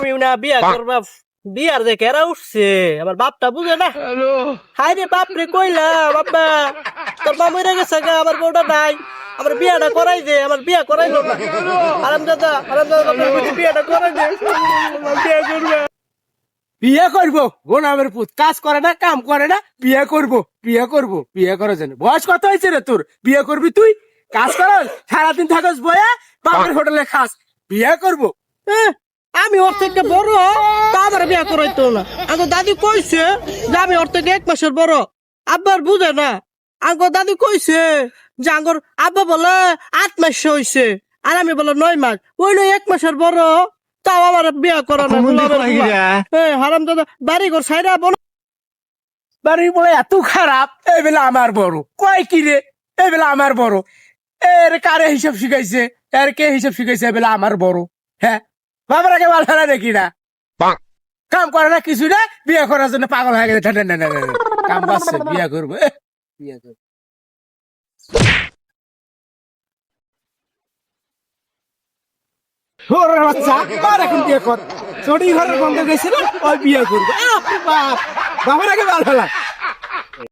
আমি না বিয়া করবা বিয়ার যে কেরা উঠছে আমার বাপটা বুঝে না। হাই রে বাপ রে কইলা বাপ্পা তোর মা মরে গেছে গা, আমার বউটা নাই, আমার বিয়াটা করাই দে, আমার বিয়া করাইলো না। আরামদাদা বাপের বুঝি বিয়াটা করাই দে, বিয়া করবা। বিয়ে করবো গোলামের পুত, কাজ করে না কাম করে না, বিয়ে করবো বিয়ে করে জানে। বয়স কত হয়েছে রে তোর, বিয়ে করবি তুই? কাজ কর সারাদিন থাকস বয়া, বাপের হোটেলে খাস, বিয়ে করবো। আমি ওর থেকে বড়, তা আমার বিয়া করাইতো না। আগে দাদি কইছে যে আমি ওর থেকে 1 মাসের বড়, আব্বার বুঝে না। আগে দাদি কইছে যে আঙ্গর আব্বা বলে 8 মাস হইছে, আর আমি বলে 9 মাস, ওই 1 মাসের বড়, তাও আমার বিয়া করা না। হারাম দাদা বাড়ি ঘর সাইরা বাড়ি বলে এত খারাপ, এই বেলা আমার বড় কয় কি রে, এই বেলা আমার বড়। এর কারে হিসাব শিখাইছে, এর কে হিসাব শিখাইছে, বেলা আমার বড়। হ্যাঁ বাবার আগে ভালো না দেখি না, কাম করে না কিছু না, বিয়ে করার জন্য পাগল হয়ে গেছে। কাম পাচ্ছে, বিয়ে করবো বিয়ে করবো। ঘরের বাচ্চা আর এখন বিয়ে কর, চড়ি ঘরের বন্ধ গেছে না, ওই বিয়ে করবো। বাবার আগে ভালো